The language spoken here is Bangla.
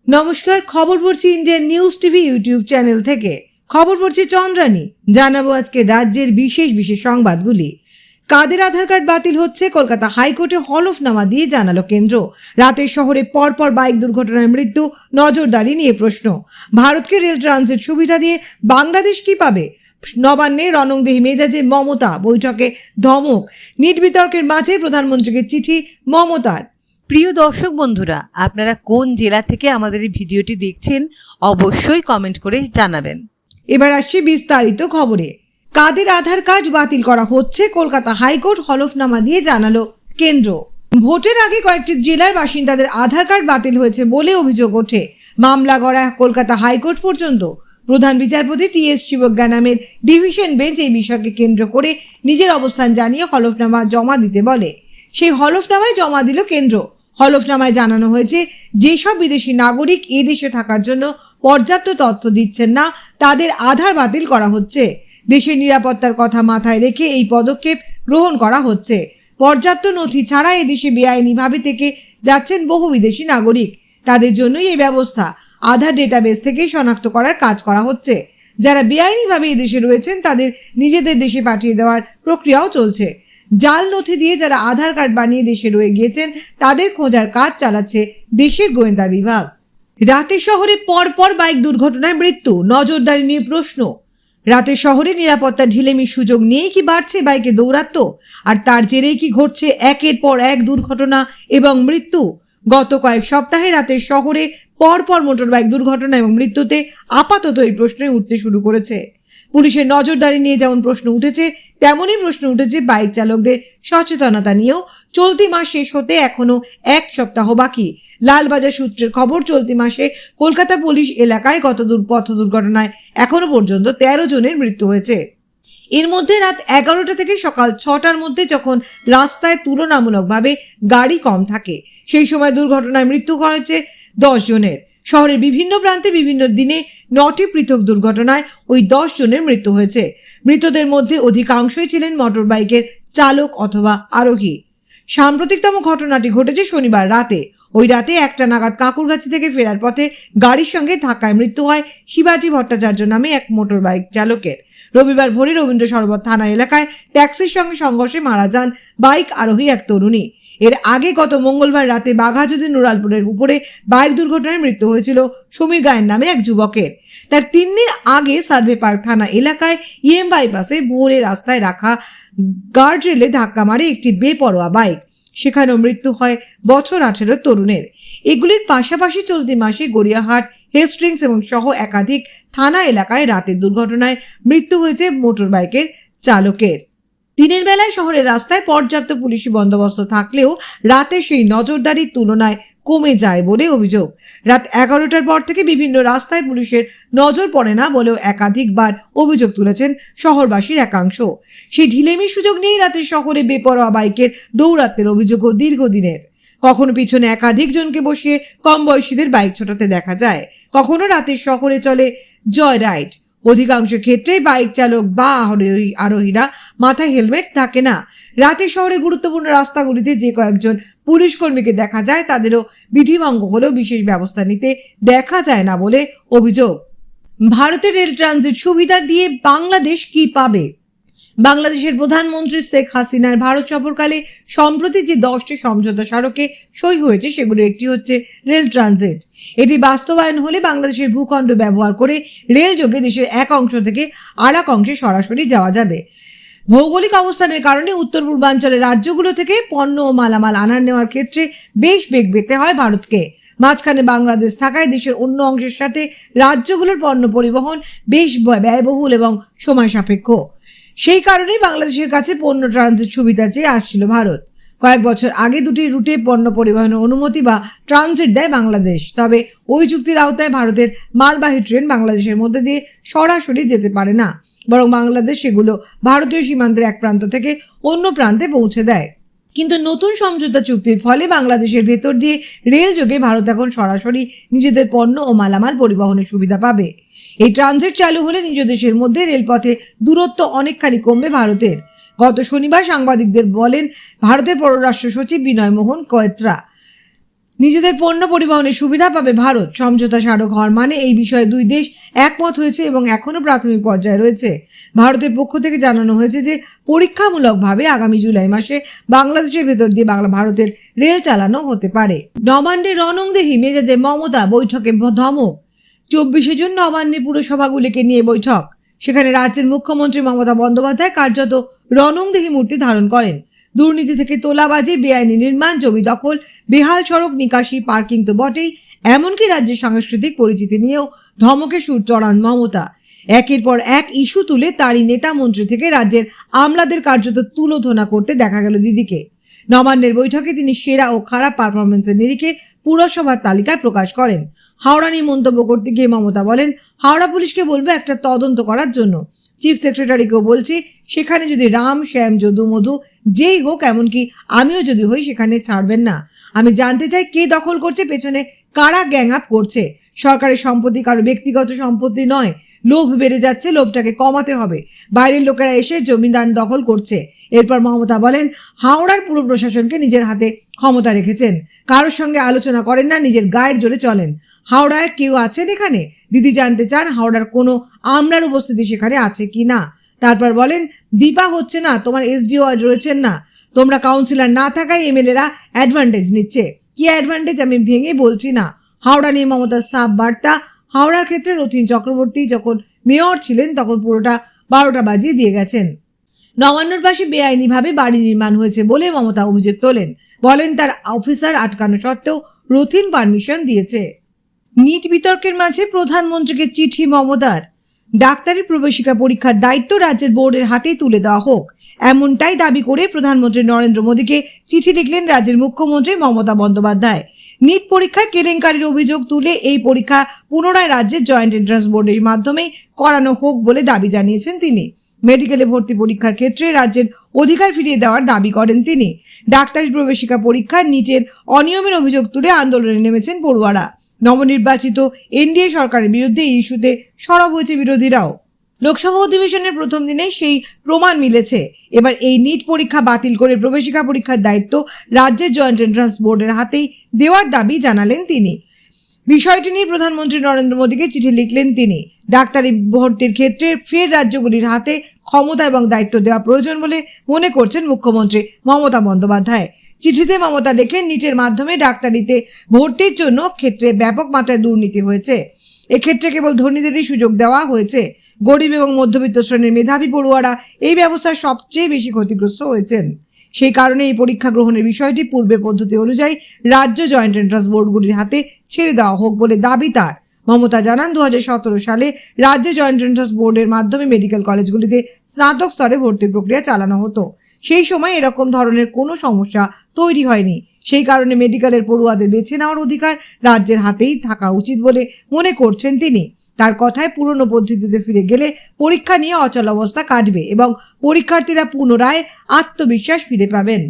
নমস্কার, খবর পড়ছি Indian news TV YouTube channel থেকে। খবর পড়ছি চন্দ্রানী। জানাবো আজকে রাজ্যের বিশেষ বিশেষ সংবাদগুলি। কাদের আধার কার্ড বাতিল হচ্ছে, কলকাতা হাইকোর্টে হলফনামা দিয়ে জানালো কেন্দ্র। রাতের শহরে পরপর বাইক দুর্ঘটনায় মৃত্যু, নজরদারি নিয়ে প্রশ্ন। ভারতকে রেল ট্রানজিট সুবিধা দিয়ে বাংলাদেশ কি পাবে? নবান্নে রণংদেহী মেজাজে মমতা, বৈঠকে ধমক। নিট বিতর্কের মাঝে প্রধানমন্ত্রীকে চিঠি মমতার। প্রিয় দর্শক বন্ধুরা, আপনারা কোন জেলা থেকে আমাদের এই ভিডিওটি দেখছেন অবশ্যই কমেন্ট করে জানাবেন। এবার আসছি বিস্তারিত খবরে। কাদের আধার কার্ড বাতিল করা হচ্ছে, কলকাতা হাইকোর্ট হলফনামা দিয়ে জানালো কেন্দ্র। ভোটের আগে কয়েকটি জেলার বাসিন্দাদের আধার কার্ড বাতিল হয়েছে বলে অভিযোগ ওঠে। মামলা গড়া কলকাতা হাইকোর্ট পর্যন্ত। প্রধান বিচারপতি টি.এস. শিবজ্ঞা নামের ডিভিশন বেঞ্চ এই বিষয়কে কেন্দ্র করে নিজের অবস্থান জানিয়ে হলফনামা জমা দিতে বলে। সেই হলফনামায় জমা দিল কেন্দ্র। হলফনামায় জানানো হয়েছে, যেসব বিদেশি নাগরিক এদেশে থাকার জন্য পর্যাপ্ত তথ্য দিচ্ছেন না, তাদের আধার বাতিল করা হচ্ছে। দেশের নিরাপত্তার কথা মাথায় রেখে এই পদক্ষেপ গ্রহণ করা হচ্ছে। পর্যাপ্ত নথি ছাড়া এদেশে বেআইনিভাবে থেকে যাচ্ছেন বহু বিদেশি নাগরিক। তাদের জন্যই এই ব্যবস্থা। আধার ডেটাবেস থেকে শনাক্ত করার কাজ করা হচ্ছে। যারা বেআইনিভাবে এদেশে রয়েছেন তাদের নিজেদের দেশে পাঠিয়ে দেওয়ার প্রক্রিয়াও চলছে। জাল নথি দিয়ে যারা আধার কার্ড বানিয়ে দেশে রয়ে গিয়েছেন তাদের খোঁজার কাজ চালাচ্ছে দেশের গোয়েন্দা বিভাগ। রাতের শহরে পরপর বাইক দুর্ঘটনায় মৃত্যু, নজরদারি নিয়ে প্রশ্ন। রাতের শহরে নিরাপত্তা ঢিলেমির সুযোগ নিয়েই কি বাড়ছে বাইকে দৌরাত্ম, আর তার জেরেই কি ঘটছে একের পর এক দুর্ঘটনা এবং মৃত্যু? গত কয়েক সপ্তাহে রাতের শহরে পরপর মোটর বাইক দুর্ঘটনা এবং মৃত্যুতে আপাতত এই প্রশ্নই উঠতে শুরু করেছে। পুলিশের নজরদারি নিয়ে যেমন প্রশ্ন উঠেছে, তেমনই প্রশ্ন উঠেছে বাইক চালকদের সচেতনতা নিয়েও। চলতি মাস শেষ হতে এখনো এক সপ্তাহ বাকি। লালবাজার সূত্রের খবর, চলতি মাসে কলকাতা পুলিশ এলাকায় গত পথ দুর্ঘটনায় এখনো পর্যন্ত 13 জনের মৃত্যু হয়েছে। এর মধ্যে রাত 11টা থেকে সকাল 6টার মধ্যে যখন রাস্তায় তুলনামূলকভাবে গাড়ি কম থাকে, সেই সময় দুর্ঘটনায় মৃত্যু হয়েছে 10 জনের। শহরের বিভিন্ন প্রান্তে বিভিন্ন দিনে 9টি পৃথক দুর্ঘটনায় ওই 10 জনের মৃত্যু হয়েছে। মৃতদের মধ্যে অধিকাংশই ছিলেন মোটর বাইকের চালক অথবা আরোহী। সাম্প্রতিকতম ঘটনাটি ঘটেছে শনিবার রাতে। ওই রাতে 1টা নাগাদ কাঁকুরগাছি থেকে ফেরার পথে গাড়ির সঙ্গে ধাক্কায় মৃত্যু হয় শিবাজি ভট্টাচার্য নামে এক মোটর বাইক চালকের। রবিবার ভোরে রবীন্দ্র সরোবর থানা এলাকায় ট্যাক্সির সঙ্গে সংঘর্ষে মারা যান বাইক আরোহী এক তরুণী। এর আগে গত মঙ্গলবার রাতে বাঘাযতীন নুরালপুরের উপরে বাইক দুর্ঘটনায় মৃত্যু হয়েছিল সমীর গায়েন নামে এক যুবকের। তার 3 দিন আগে সার্ভে পার্ক থানা এলাকায় ইএম বাইপাসে ভোরে রাস্তায় রাখা গার্ড রেলে ধাক্কা মারে একটি বেপরোয়া বাইক। সেখানেও মৃত্যু হয় বছর 18 তরুণের। এগুলির পাশাপাশি চলতি মাসে গড়িয়াহাট, হেস্টিংস এবং সহ একাধিক থানা এলাকায় রাতের দুর্ঘটনায় মৃত্যু হয়েছে মোটর বাইকের চালকের। দিনের বেলায় শহরের রাস্তায় পর্যাপ্ত পুলিশি বন্দোবস্ত থাকলেও রাতে সেই নজরদারির তুলনায় কমে যায় বলে অভিযোগ। রাত 11টার পর থেকে বিভিন্ন রাস্তায় পুলিশের নজর পড়ে না বলেও একাধিকবার অভিযোগ তুলেছেন শহরবাসীর একাংশ। সেই ঢিলেমির সুযোগ নিয়েই রাতের শহরে বেপরোয়া বাইকের দৌরাত্মের অভিযোগও দীর্ঘদিনের। কখনো পিছনে একাধিক জনকে বসিয়ে কম বয়সীদের বাইক ছোটাতে দেখা যায়, কখনো রাতের শহরে চলে জয় রাইড। অধিকাংশ ক্ষেত্রে বাইক চালক বা আরোহীরা মাথায় হেলমেট থাকে না। রাতের শহরে গুরুত্বপূর্ণ রাস্তাগুলিতে যে কয়েকজন পুলিশ কর্মীকে দেখা যায় তাদেরও বিধিভঙ্গ হলেও বিশেষ ব্যবস্থা নিতে দেখা যায় না বলে অভিযোগ। ভারতের রেল ট্রানজিট সুবিধা দিয়ে বাংলাদেশ কি পাবে? বাংলাদেশের প্রধানমন্ত্রী শেখ হাসিনার ভারত সফরকালে সম্প্রতি যে 10টি সমঝোতা স্মারকে সই হয়েছে সেগুলোর একটি হচ্ছে রেল ট্রানজিট। এটি বাস্তবায়ন হলে বাংলাদেশের ভূখণ্ড ব্যবহার করে রেল যোগে দেশের এক অংশ থেকে আর এক অংশে সরাসরি যাওয়া যাবে। ভৌগোলিক অবস্থানের কারণে উত্তর পূর্বাঞ্চলের রাজ্যগুলো থেকে পণ্য ও মালামাল আনার নেওয়ার ক্ষেত্রে বেশ বেগ পেতে হয় ভারতকে। মাঝখানে বাংলাদেশ থাকায় দেশের অন্য অংশের সাথে রাজ্যগুলোর পণ্য পরিবহন বেশ ব্যয়বহুল এবং সময় সাপেক্ষ। সেই কারণেই বাংলাদেশের কাছে পণ্য ট্রানজিট সুবিধা চেয়ে আসছিল ভারত। কয়েক বছর আগে 2টি রুটে পণ্য পরিবহনের অনুমতি বা ট্রানজিট দেয় বাংলাদেশ। তবে ওই চুক্তির আওতায় ভারতের মালবাহী ট্রেন বাংলাদেশের মধ্যে দিয়ে সরাসরি যেতে পারে না, বরং বাংলাদেশ সেগুলো ভারতীয় সীমান্তের এক প্রান্ত থেকে অন্য প্রান্তে পৌঁছে দেয়। কিন্তু নতুন সমঝোতা চুক্তির ফলে বাংলাদেশের ভেতর দিয়ে রেল যোগে ভারত এখন সরাসরি নিজেদের পণ্য ও মালামাল পরিবহনের সুবিধা পাবে। এই ট্রানজিট চালু হলে নিজ দেশের মধ্যে রেলপথে দূরত্ব অনেকখানি কমবে ভারতের। গত শনিবার সাংবাদিকদের বলেন ভারতের পররাষ্ট্র সচিব বিনয় মোহন কোয়েত্রা। নিজেদের পণ্য পরিবহনের সুবিধা পাবে ভারত। সমঝোতা স্মারক হওয়ার মানে এই বিষয়ে দুই দেশ একমত হয়েছে এবং এখনো প্রাথমিক পর্যায়ে রয়েছে। ভারতের পক্ষ থেকে জানানো হয়েছে যে পরীক্ষামূলকভাবে আগামী জুলাই মাসে বাংলাদেশের ভেতর দিয়ে ভারতের রেল চালানো হতে পারে। নবান্নে রণংদেহী মেজাজে মমতা, বৈঠকে ধমক। 24শে জুন নবান্নে পুরসভাগুলিকে নিয়ে বৈঠক। সেখানে রাজ্যের মুখ্যমন্ত্রী মমতা বন্দ্যোপাধ্যায় কার্যত রণংদেহী মূর্তি ধারণ করেন। দুর্নীতি থেকে তোলাবাজি, বেআইনি নির্মাণ, জমি দখল, বেহাল সড়ক নিকাশি, পার্কিং তো বটেই, এমনকি রাজ্যের সাংস্কৃতিক পরিচিতি নিয়েও ধমকে সুর চড়ান মমতা। একের পর এক ইস্যু তুলে তারই নেতা মন্ত্রী থেকে রাজ্যের আমলাদের কার্যত তুলোধনা করতে দেখা গেল দিদিকে। নবান্নের বৈঠকে তিনি সেরা ও খারাপ পারফরমেন্সের নিরিখে পুরসভার তালিকা প্রকাশ করেন। হাওড়া নিয়ে মন্তব্য করতে গিয়ে মমতা বলেন, হাওড়া পুলিশকে বলবো একটা তদন্ত করার জন্য। চিফ সেক্রেটারিকেও বলছি, সেখানে যদি রাম, শ্যাম, যদু, মধু যেই হোক, এমনকি আমিও যদি হই, সেখানে ছাড়বেন না। আমি জানতে চাই কে দখল করছে, পেছনে কারা গ্যাং আপ করছে। সরকারের সম্পত্তি কারো ব্যক্তিগত সম্পত্তি নয়। লোভ বেড়ে যাচ্ছে, লোভটাকে কমাতে হবে। বাইরের লোকেরা এসে জমিদান দখল করছে। এরপর মমতা বলেন, হাওড়ার পুর প্রশাসনকে নিজের হাতে ক্ষমতা রেখেছেন, কারোর সঙ্গে আলোচনা করেন না, নিজের গায়ের জোরে চলেন। হাওড়ায় কেউ আছেন এখানে? দিদি জানতে চান হাওড়ার কোনো আমলার উপস্থিতি সেখানে আছে কি না। তারপর বলেন, দীপা হচ্ছে না, তোমার এসডিও রয়েছেন না, তোমরা কাউন্সিলর না থাকায় এমএলএরা অ্যাডভান্টেজ নিচ্ছে। কি অ্যাডভান্টেজ আমি ভেঙে বলছি না। হাওড়া নিয়ে মমতার সাফ বার্তা। হাওড়ার ক্ষেত্রে রথীন চক্রবর্তী যখন মেয়র ছিলেন তখন পুরোটা 12টা বাজিয়ে দিয়ে গেছেন। নবান্নর পাশে বেআইনিভাবে বাড়ি নির্মাণ হয়েছে বলে মমতা অভিযোগ তোলেন। বলেন তার অফিসার আটকানো সত্ত্বেও রথীন পারমিশন দিয়েছে। নিট বিতর্কের মাঝে প্রধানমন্ত্রীকে চিঠি মমতার। ডাক্তারি প্রবেশিকা পরীক্ষার দায়িত্ব রাজ্যের বোর্ডের হাতেই তুলে দেওয়া হোক, এমনটাই দাবি করে প্রধানমন্ত্রী নরেন্দ্র মোদীকে চিঠি লিখলেন রাজ্যের মুখ্যমন্ত্রী মমতা বন্দ্যোপাধ্যায়। নিট পরীক্ষায় কেলেঙ্কারির অভিযোগ তুলে এই পরীক্ষা পুনরায় রাজ্যের জয়েন্ট এন্ট্রান্স বোর্ডের মাধ্যমেই করানো হোক বলে দাবি জানিয়েছেন তিনি। মেডিকেলে ভর্তি পরীক্ষার ক্ষেত্রে রাজ্যের অধিকার ফিরিয়ে দেওয়ার দাবি করেন তিনি। ডাক্তারি প্রবেশিকা পরীক্ষার নিটের অনিয়মের অভিযোগ তুলে আন্দোলনে নেমেছেন পড়ুয়ারা। নবনির্বাচিত এনডিএ সরকারের বিরুদ্ধে এই ইস্যুতে সরব হয়েছে বিরোধীরাও। লোকসভা অধিবেশনের প্রথম দিনেই সেই প্রমাণ মিলেছে। এবার এই নিট পরীক্ষা বাতিল করে প্রবেশিকা পরীক্ষার দায়িত্ব রাজ্যের জয়েন্ট এন্ট্রান্স বোর্ডের হাতেই দেওয়ার দাবি জানালেন তিনি। বিষয়টি নিয়ে প্রধানমন্ত্রী নরেন্দ্র মোদীকে চিঠি লিখলেন তিনি। ডাক্তারি ভর্তির ক্ষেত্রে ফের রাজ্যগুলির হাতে ক্ষমতা এবং দায়িত্ব দেওয়া প্রয়োজন বলে মনে করছেন মুখ্যমন্ত্রী মমতা বন্দ্যোপাধ্যায়। চিঠিতে মমতা লেখেন, নিটের মাধ্যমে ডাক্তারিতে ভর্তির জন্য ক্ষেত্রে ব্যাপক মাত্রায় দুর্নীতি হয়েছে। এক্ষেত্রে কেবল ধনীদেরই সুযোগ দেওয়া হয়েছে। গরিব এবং মধ্যবিত্ত শ্রেণীর মেধাবী পড়ুয়ারা এই ব্যবস্থার সবচেয়ে বেশি ক্ষতিগ্রস্ত হয়েছেন। সেই কারণে এই পরীক্ষা গ্রহণের বিষয়টি পূর্বের পদ্ধতি অনুযায়ী রাজ্য জয়েন্ট এন্ট্রান্স বোর্ডগুলির হাতে ছেড়ে দেওয়া হোক বলে দাবি তার। মমতা জানান, 2017 সালে রাজ্যে জয়েন্ট এন্ট্রান্স বোর্ডের মাধ্যমে মেডিকেল কলেজগুলিতে স্নাতক স্তরে ভর্তির প্রক্রিয়া চালানো হতো। সেই সময় এরকম ধরনের কোনো সমস্যা তৈরি হয়নি। সেই কারণে মেডিকেলের পড়ুয়াদের বেছে নেওয়ার অধিকার রাজ্যের হাতেই থাকা উচিত বলে মনে করছেন তিনি। তার কথায়, পুরনো পদ্ধতিতে ফিরে গেলে পরীক্ষা নিয়ে অচলাবস্থা কাটবে এবং পরীক্ষার্থীরা পুনরায় আত্মবিশ্বাস ফিরে পাবেন।